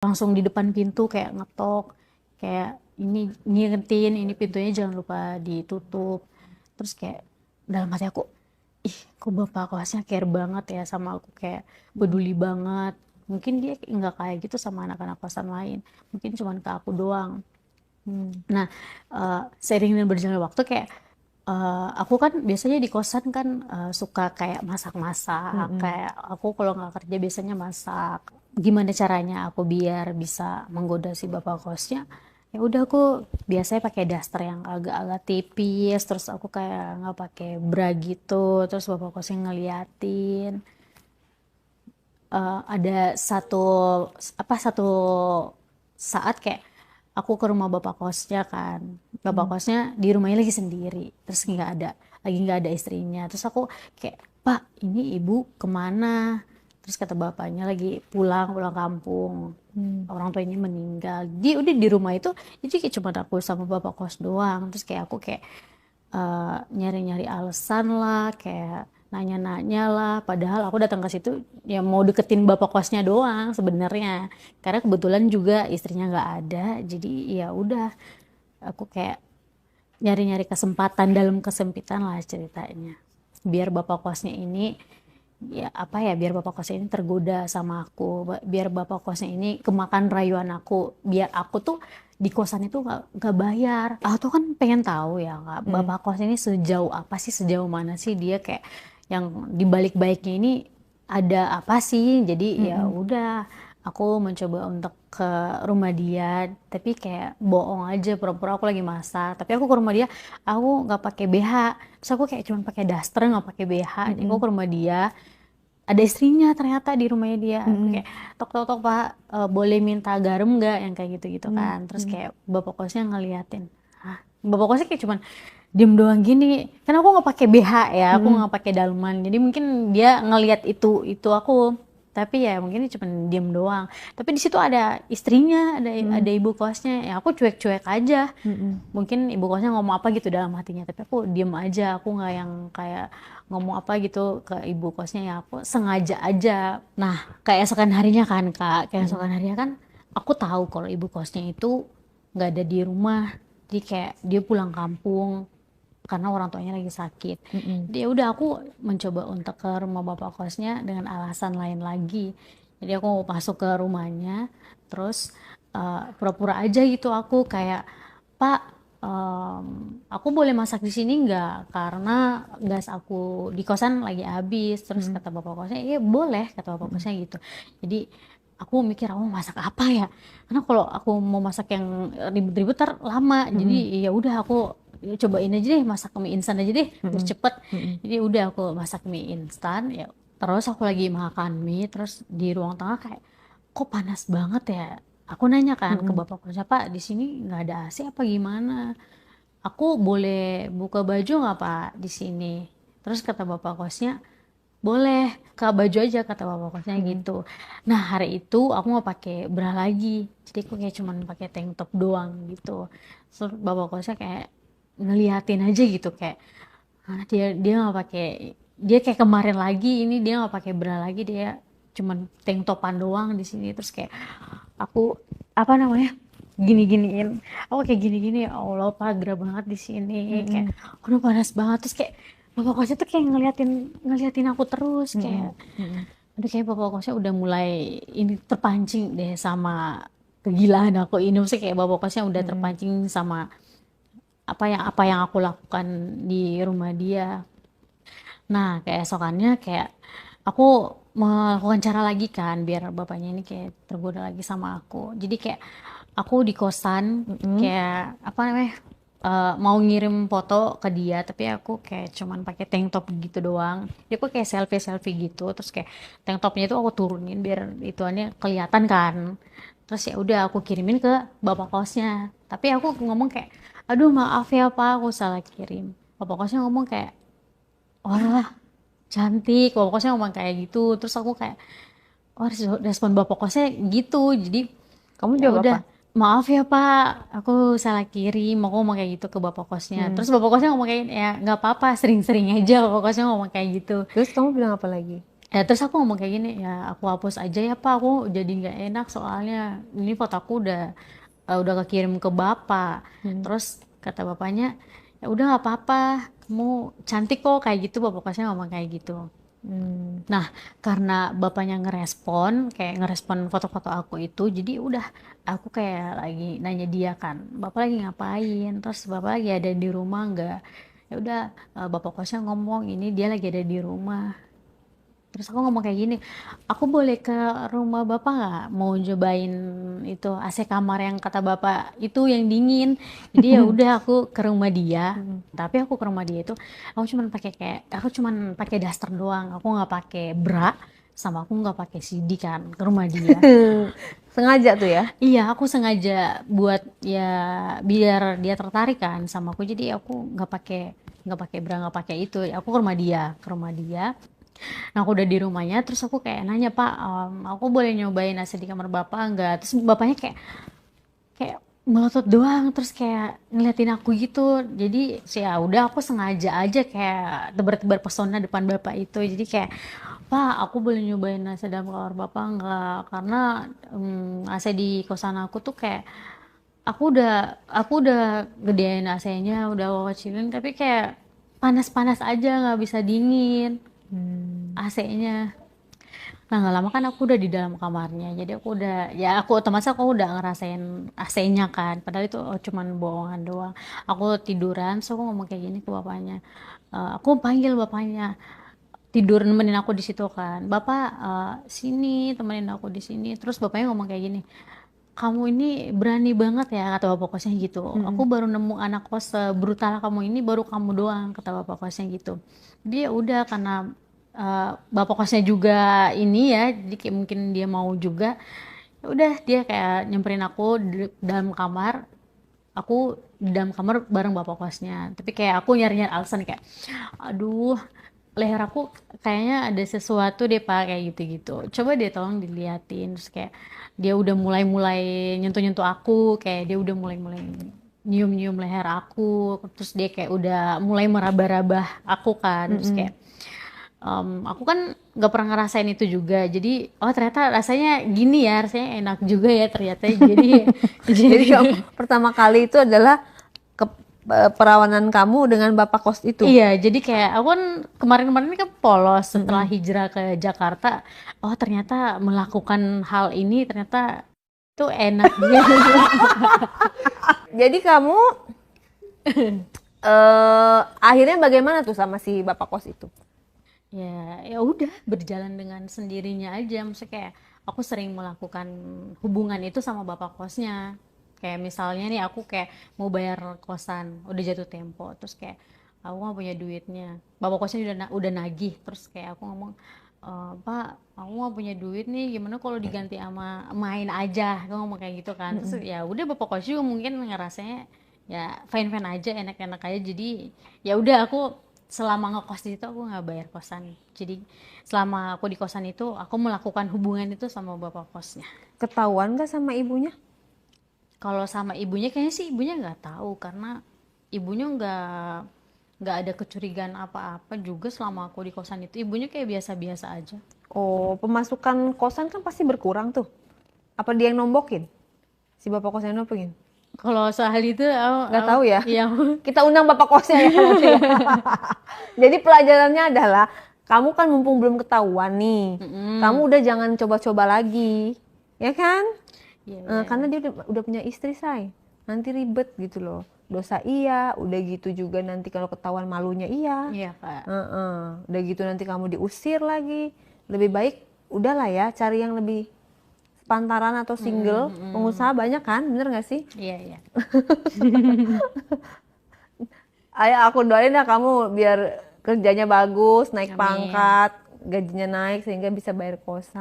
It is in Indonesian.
langsung di depan pintu kayak ngetok, kayak ini ngingetin ini pintunya jangan lupa ditutup. Terus kayak dalam hati aku, ih kok bapak kosnya care banget ya sama aku, kayak peduli banget. Mungkin dia nggak kayak gitu sama anak-anak kosan lain, mungkin cuman ke aku doang. Nah, seiring dengan berjalannya waktu kayak aku kan biasanya di kosan kan suka kayak masak-masak, kayak aku kalau nggak kerja biasanya masak. Gimana caranya aku biar bisa menggoda si bapak kosnya? Ya udah aku biasanya pakai daster yang agak-agak tipis, terus aku kayak nggak pakai bra gitu, terus bapak kosnya ngeliatin. Ada satu saat kayak aku ke rumah bapak kosnya kan, bapak kosnya di rumahnya lagi sendiri, terus nggak ada istrinya. Terus aku kayak, pak ini ibu kemana? Terus kata bapaknya lagi pulang kampung, orang tuanya meninggal, dia udah di rumah itu. Jadi kayak cuma aku sama bapak kos doang. Terus kayak aku kayak nyari-nyari alasan lah, kayak nanya-nanya lah. Padahal aku datang ke situ ya mau deketin bapak kosnya doang sebenarnya. Karena kebetulan juga istrinya nggak ada. Jadi ya udah, aku kayak nyari-nyari kesempatan dalam kesempitan lah ceritanya. Biar bapak kosnya ini ya apa ya, biar bapak kosnya ini tergoda sama aku, biar bapak kosnya ini kemakan rayuan aku, biar aku tuh di kosan itu nggak bayar. Aku tuh kan pengen tahu ya kak, bapak kos ini sejauh apa sih, sejauh mana sih dia, kayak yang dibalik baiknya ini ada apa sih. Jadi ya udah, aku mencoba untuk ke rumah dia, tapi kayak bohong aja, pura-pura aku lagi masak. Tapi aku ke rumah dia, aku nggak pakai BH. Terus aku kayak cuma pakai daster, nggak pakai BH. Jadi aku ke rumah dia, ada istrinya ternyata di rumahnya dia. Aku kayak tok tok tok pak, boleh minta garam nggak, yang kayak gitu gitu kan. Terus kayak bapak kosnya ngeliatin, hah, bapak kosnya kayak cuman diem doang gini. Kan aku nggak pakai BH ya, aku nggak pakai daleman, jadi mungkin dia ngeliat itu aku. Tapi ya mungkin dia cuma diem doang. Tapi di situ ada istrinya, ada ibu kosnya. Ya aku cuek-cuek aja. Mungkin ibu kosnya ngomong apa gitu dalam hatinya, tapi aku diem aja. Aku nggak yang kayak ngomong apa gitu ke ibu kosnya, ya aku sengaja aja. Nah, keesokan harinya kan kak, keesokan harinya kan aku tahu kalau ibu kosnya itu nggak ada di rumah. Jadi kayak dia pulang kampung karena orang tuanya lagi sakit. Jadi ya udah, aku mencoba untuk ke rumah bapak kosnya dengan alasan lain lagi. Jadi aku masuk ke rumahnya, terus pura-pura aja gitu, aku kayak, pak, aku boleh masak di sini nggak? Karena gas aku di kosan lagi habis. Terus kata bapak kosnya, iya boleh, kata bapak kosnya gitu. Jadi aku mikir, aku masak apa ya? Karena kalau aku mau masak yang ribet-ribet lama. Jadi ya udah, aku cobain aja deh masak mie instan aja deh, biar cepet. Jadi udah aku masak mie instan ya. Terus aku lagi makan mie, terus di ruang tengah kayak, kok panas banget ya? Aku nanya kan ke bapak kosnya, pak di sini nggak ada AC apa gimana? Aku boleh buka baju nggak pak di sini? Terus kata bapak kosnya, boleh, buka baju aja, kata bapak kosnya gitu. Nah hari itu aku nggak pakai bra lagi, jadi aku kayak cuman pakai tank top doang gitu. Terus bapak kosnya kayak ngeliatin aja gitu, kayak, "Ah, dia nggak pakai, dia kayak kemarin lagi, ini dia nggak pakai bra lagi, dia cuman tank topan doang di sini." Terus kayak aku apa namanya, gini-giniin, aku kayak gini-gini, ya Allah pagar banget di sini, kayak udah panas banget. Terus kayak bapak kosnya tuh kayak ngeliatin ngeliatin aku terus, kayak aduh, kayak bapak kosnya udah mulai ini terpancing deh sama kegilaan aku ini. Maksudnya kayak bapak kosnya udah terpancing sama apa yang aku lakukan di rumah dia. Nah, keesokannya kayak aku melakukan cara lagi kan biar bapaknya ini kayak tergoda lagi sama aku. Jadi kayak aku di kosan, kayak apa namanya, mau ngirim foto ke dia, tapi aku kayak cuman pakai tank top gitu doang. Dia aku kayak selfie gitu, terus kayak tank topnya itu aku turunin biar ituannya kelihatan kan. Terus ya udah aku kirimin ke bapak kosnya. Tapi aku ngomong kayak, aduh maaf ya pak, aku salah kirim. Bapak kosnya ngomong kayak, wah cantik, bapak kosnya ngomong kayak gitu. Terus aku kayak, oh respon bapak kosnya gitu. Jadi Kamu ya jawab udah, apa? maaf ya pak, aku salah kirim. Aku ngomong kayak gitu ke bapak kosnya. Terus bapak kosnya ngomong kayak, ya nggak apa-apa, sering-sering aja. Bapak kosnya ngomong kayak gitu. Terus kamu bilang apa lagi? Ya terus aku ngomong kayak gini, ya aku hapus aja ya Pak, aku jadi nggak enak soalnya ini foto aku udah kekirim ke bapak. Hmm. Terus kata bapaknya, ya udah nggak apa-apa, kamu cantik kok kayak gitu, bapak kosnya ngomong kayak gitu. Hmm. Nah, karena bapaknya kayak ngerespon foto-foto aku itu, jadi udah aku kayak lagi nanya dia kan, bapak lagi ngapain? Terus bapak lagi ada di rumah nggak? Ya udah, bapak kosnya ngomong ini dia lagi ada di rumah. Terus aku ngomong kayak gini, aku boleh ke rumah bapak nggak? Mau cobain itu AC kamar yang kata bapak itu yang dingin. Jadi ya udah aku ke rumah dia. Hmm. Tapi aku ke rumah dia itu, aku cuman pakai daster doang. Aku nggak pakai bra, sama aku nggak pakai CD kan ke rumah dia. Sengaja tuh ya. Iya, aku sengaja buat ya biar dia tertarik kan sama aku. Jadi aku nggak pakai bra, nggak pakai itu. Aku ke rumah dia. Nah, aku udah di rumahnya, terus aku kayak nanya, Pak, aku boleh nyobain AC di kamar Bapak nggak? Terus bapaknya kayak kayak melotot doang, terus kayak ngeliatin aku gitu. Jadi ya udah aku sengaja aja kayak tebar-tebar pesona depan bapak itu. Jadi kayak, Pak, aku boleh nyobain AC dalam kamar Bapak nggak? Karena AC di kosan aku tuh kayak aku udah gedein AC-nya, udah aku kecilin, tapi kayak panas-panas aja, nggak bisa dingin Hmm. AC-nya. Nah, nggak lama kan aku udah di dalam kamarnya. Jadi aku otomatis aku udah ngerasain AC-nya kan. Padahal itu cuman bohongan doang. Aku tiduran, so aku ngomong kayak gini ke bapaknya. Aku panggil bapaknya, tidur nemenin aku di situ kan. Bapak, sini temenin aku di sini. Terus bapaknya ngomong kayak gini, kamu ini berani banget ya, kata bapak kosnya gitu. Aku Hmm. baru nemu anak kos sebrutal kamu ini, baru kamu doang, kata bapak kosnya gitu. Dia udah karena bapak kosnya juga ini ya, jadi kayak mungkin dia mau juga. Ya udah dia kayak nyamperin aku di dalam kamar. Aku di dalam kamar bareng bapak kosnya. Tapi kayak aku nyari-nyari alasan kayak, aduh, leher aku kayaknya ada sesuatu deh Pak, kayak gitu-gitu. Coba deh tolong diliatin. Terus kayak dia udah mulai-mulai nyentuh-nyentuh aku, kayak dia udah mulai-mulai nyium-nyium leher aku. Terus dia kayak udah mulai meraba-raba aku kan. Terus kayak Mm-mm. aku kan nggak pernah ngerasain itu juga. Jadi oh ternyata rasanya gini ya, rasanya enak juga ya ternyata. Jadi Jadi jadi kamu pertama kali itu adalah ke perawanan kamu dengan bapak kos itu. iya, jadi kayak aku kan kemarin-kemarin ini kan polos setelah Mm-mm. hijrah ke Jakarta. Oh, ternyata melakukan hal ini ternyata itu enak juga. Jadi kamu akhirnya bagaimana tuh sama si bapak kos itu? Ya, ya udah berjalan dengan sendirinya aja. Maksudnya kayak aku sering melakukan hubungan itu sama bapak kosnya. Kayak misalnya nih aku kayak mau bayar kosan, udah jatuh tempo, terus kayak aku nggak punya duitnya. Bapak kosnya udah nagih, terus kayak aku ngomong, Pak, aku nggak punya duit nih, gimana kalau diganti sama main aja? Aku ngomong kayak gitu kan. Terus Mm-mm. ya udah bapak kos juga mungkin ngerasanya ya fine fine aja, enak-enak aja. Jadi ya udah aku selama ngekos di situ aku nggak bayar kosan. Jadi selama aku di kosan itu aku melakukan hubungan itu sama bapak kosnya. Ketahuan gak sama ibunya? Kalau sama ibunya kayaknya sih ibunya nggak tahu karena ibunya nggak ada kecurigaan apa-apa juga selama aku di kosan itu. Ibunya kayak biasa-biasa aja. Oh, pemasukan kosan kan pasti berkurang tuh. Apa dia yang nombokin? Si bapak kos yang nombokin? Kalau soal itu Nggak tahu ya. yang Kita undang bapak kosnya ya nanti ya. Jadi pelajarannya adalah kamu kan mumpung belum ketahuan nih, kamu udah jangan coba-coba lagi, ya kan? iya iya Karena dia udah punya istri say, nanti ribet gitu loh. Dosa iya, udah gitu juga nanti kalau ketahuan malunya iya. iya Kak. Udah gitu nanti kamu diusir lagi. Lebih baik udahlah ya, cari yang lebih sepantaran atau single. Pengusaha banyak kan, bener nggak sih? Iya iya. Ayo aku doain ya kamu biar kerjanya bagus, naik Amin. pangkat, gajinya naik sehingga bisa bayar kosan.